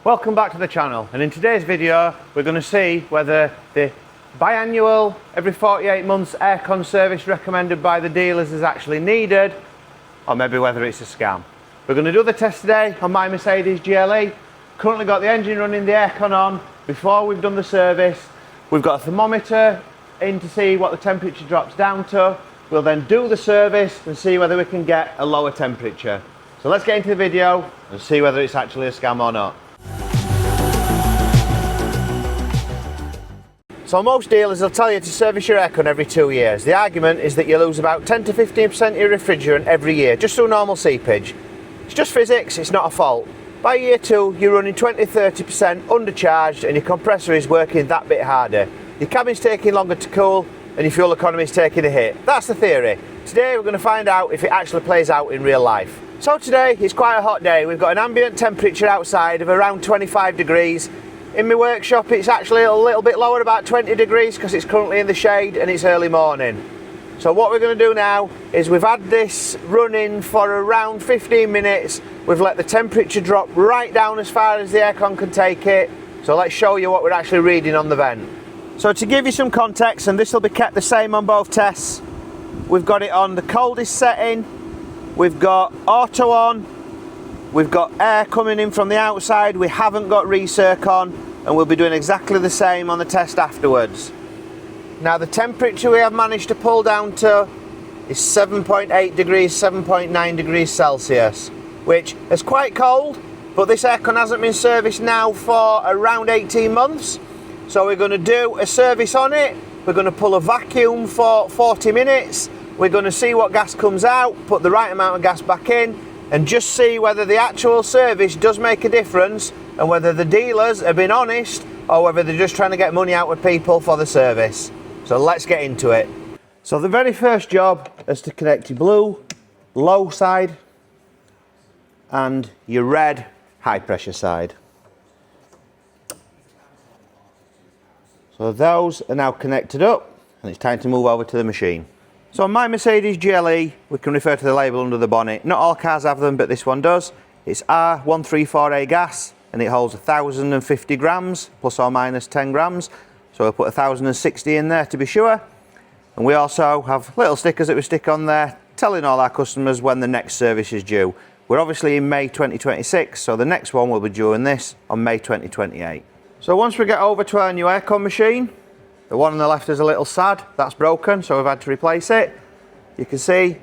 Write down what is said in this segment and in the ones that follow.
Welcome back to the channel, and in today's video we're going to see whether the biannual, every 48 months aircon service recommended by the dealers is actually needed, or maybe whether it's a scam. We're going to do the test today on my Mercedes GLE. Currently got the engine running, the aircon on. Before we've done the service, we've got a thermometer in to see what the temperature drops down to. We'll then do the service and see whether we can get a lower temperature. So let's get into the video and see whether it's actually a scam or not. So most dealers will tell you to service your aircon every 2 years. The argument is that you lose about 10 to 15% of your refrigerant every year, just through normal seepage. It's just physics, it's not a fault. By year 2, you're running 20-30% undercharged and your compressor is working that bit harder. Your cabin's taking longer to cool and your fuel economy is taking a hit. That's the theory. Today we're going to find out if it actually plays out in real life. So today, it's quite a hot day. We've got an ambient temperature outside of around 25 degrees. In my workshop it's actually a little bit lower, about 20 degrees, because it's currently in the shade and it's early morning. So what we're going to do now is we've had this running for around 15 minutes. We've let the temperature drop right down as far as the aircon can take it. So let's show you what we're actually reading on the vent. So to give you some context, and this will be kept the same on both tests, we've got it on the coldest setting, we've got auto on, we've got air coming in from the outside, we haven't got recirc on, and we'll be doing exactly the same on the test afterwards. Now the temperature we have managed to pull down to is 7.8 degrees, 7.9 degrees Celsius, which is quite cold, but this aircon hasn't been serviced now for around 18 months. So we're going to do a service on it, we're going to pull a vacuum for 40 minutes, we're going to see what gas comes out, put the right amount of gas back in, and just see whether the actual service does make a difference and whether the dealers have been honest or whether they're just trying to get money out of people for the service. So let's get into it. So the very first job is to connect your blue low side and your red high pressure side. So those are now connected up and it's time to move over to the machine. So on my Mercedes GLE, we can refer to the label under the bonnet. Not all cars have them, but this one does. It's R134A gas and it holds 1,050 grams, plus or minus 10 grams. So we'll put 1,060 in there to be sure. And we also have little stickers that we stick on there telling all our customers when the next service is due. We're obviously in May 2026, so the next one will be due in this on May 2028. So once we get over to our new aircon machine, the one on the left is a little sad, that's broken, so we've had to replace it. You can see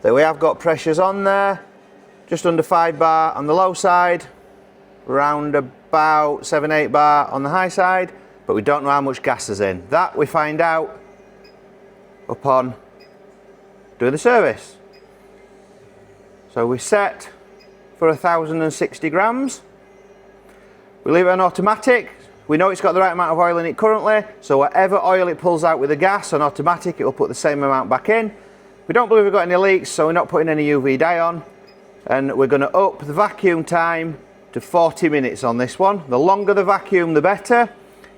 that we have got pressures on there, just under 5 bar on the low side, around about 7-8 bar on the high side, but we don't know how much gas is in. That we find out upon doing the service. So we set for 1,060 grams. We leave it on automatic. We know it's got the right amount of oil in it currently, so whatever oil it pulls out with the gas on automatic, it will put the same amount back in. We don't believe we've got any leaks, so we're not putting any UV dye on. And we're going to up the vacuum time to 40 minutes on this one. The longer the vacuum, the better.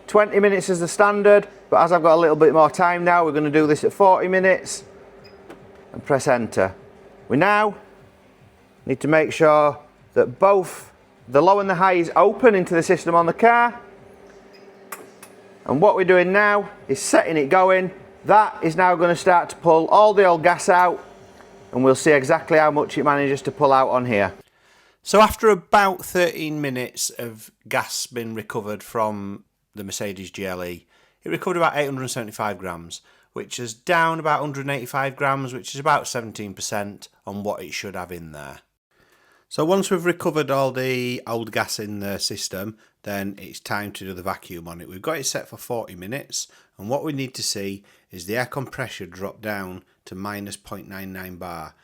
20 minutes is the standard, but as I've got a little bit more time now, we're going to do this at 40 minutes and press enter. We now need to make sure that both the low and the high is open into the system on the car. And what we're doing now is setting it going. That is now going to start to pull all the old gas out, and we'll see exactly how much it manages to pull out on here. So after about 13 minutes of gas being recovered from the Mercedes GLE, it recovered about 875 grams, which is down about 185 grams, which is about 17% on what it should have in there. So once we've recovered all the old gas in the system, then it's time to do the vacuum on it. We've got it set for 40 minutes, and what we need to see is the air compressor drop down to minus 0.99 bar.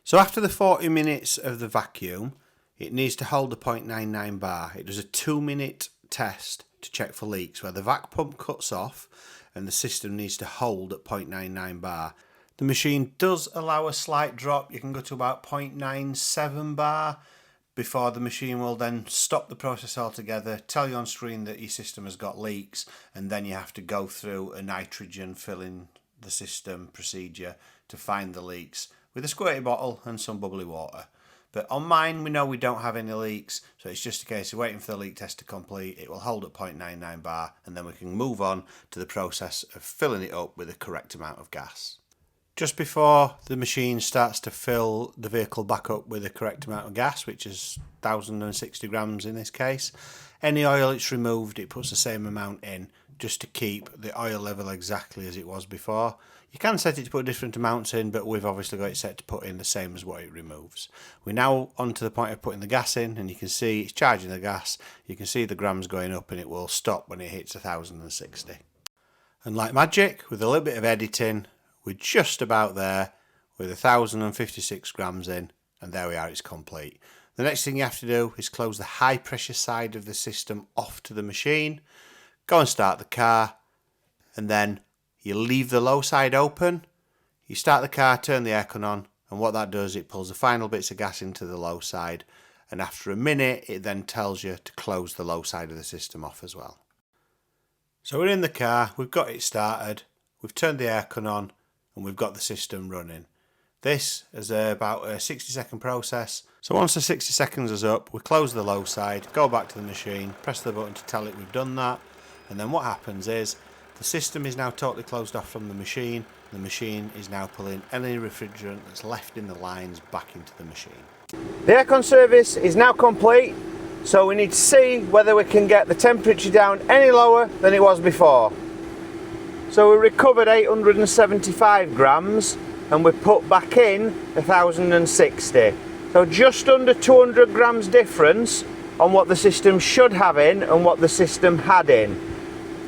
So after the 40 minutes of the vacuum, it needs to hold the 0.99 bar. It does a 2-minute test to check for leaks where the vac pump cuts off and the system needs to hold at 0.99 bar. The machine does allow a slight drop. You can go to about 0.97 bar before the machine will then stop the process altogether, tell you on screen that your system has got leaks, and then you have to go through a nitrogen filling the system procedure to find the leaks with a squirty bottle and some bubbly water. but on mine we know we don't have any leaks, so it's just a case of waiting for the leak test to complete. It will hold at 0.99 bar, and then we can move on to the process of filling it up with the correct amount of gas. Just before the machine starts to fill the vehicle back up with the correct amount of gas, which is 1060 grams in this case, any oil it's removed, it puts the same amount in just to keep the oil level exactly as it was before. You can set it to put different amounts in, but we've obviously got it set to put in the same as what it removes. We're now on to the point of putting the gas in, and you can see it's charging the gas. You can see the grams going up, and it will stop when it hits 1060. And like magic, with a little bit of editing, we're just about there with 1056 grams in, and there we are, it's complete. The next thing you have to do is close the high pressure side of the system off to the machine, go and start the car, and then you leave the low side open, you start the car, turn the aircon on, and what that does, it pulls the final bits of gas into the low side, and after a minute it then tells you to close the low side of the system off as well. So we're in the car, we've got it started, we've turned the aircon on, and we've got the system running. This is about a 60-second process. So once the 60 seconds is up, we close the low side, go back to the machine, press the button to tell it we've done that, and then what happens is the system is now totally closed off from the machine. The machine is now pulling any refrigerant that's left in the lines back into the machine. The aircon service is now complete, so we need to see whether we can get the temperature down any lower than it was before. So we recovered 875 grams and we put back in 1060. So just under 200 grams difference on what the system should have in and what the system had in.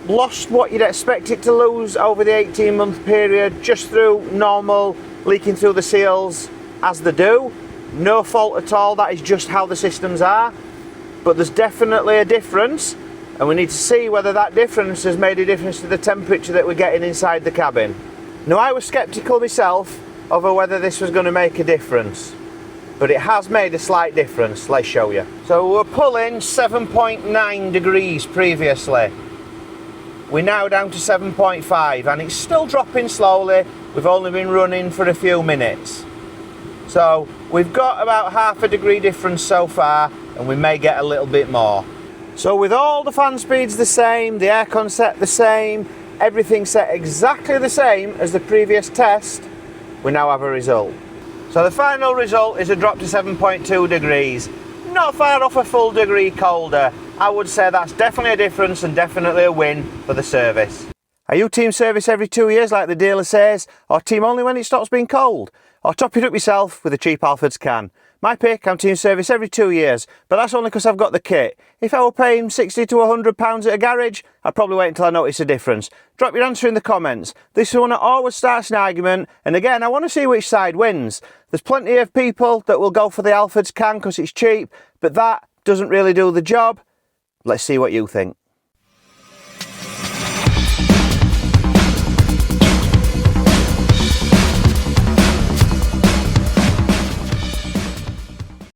Lost what you'd expect it to lose over the 18-month period just through normal leaking through the seals as they do. No fault at all, that is just how the systems are. But there's definitely a difference, and we need to see whether that difference has made a difference to the temperature that we're getting inside the cabin. Now, I was sceptical myself over whether this was going to make a difference, but it has made a slight difference. Let's show you. So we're pulling 7.9 degrees previously. We're now down to 7.5 and it's still dropping slowly. We've only been running for a few minutes. So we've got about half a degree difference so far, and we may get a little bit more. So with all the fan speeds the same, the aircon set the same, everything set exactly the same as the previous test, we now have a result. So the final result is a drop to 7.2 degrees. Not far off a full degree colder. I would say that's definitely a difference and definitely a win for the service. Are you team service every 2 years like the dealer says, or team only when it stops being cold? Or top it up yourself with a cheap Alford's can? My pick, I'm team service every 2 years, but that's only because I've got the kit. If I were paying £60 to £100 at a garage, I'd probably wait until I notice a difference. Drop your answer in the comments. This one always starts an argument, and again, I want to see which side wins. There's plenty of people that will go for the Alford's can because it's cheap, but that doesn't really do the job. Let's see what you think.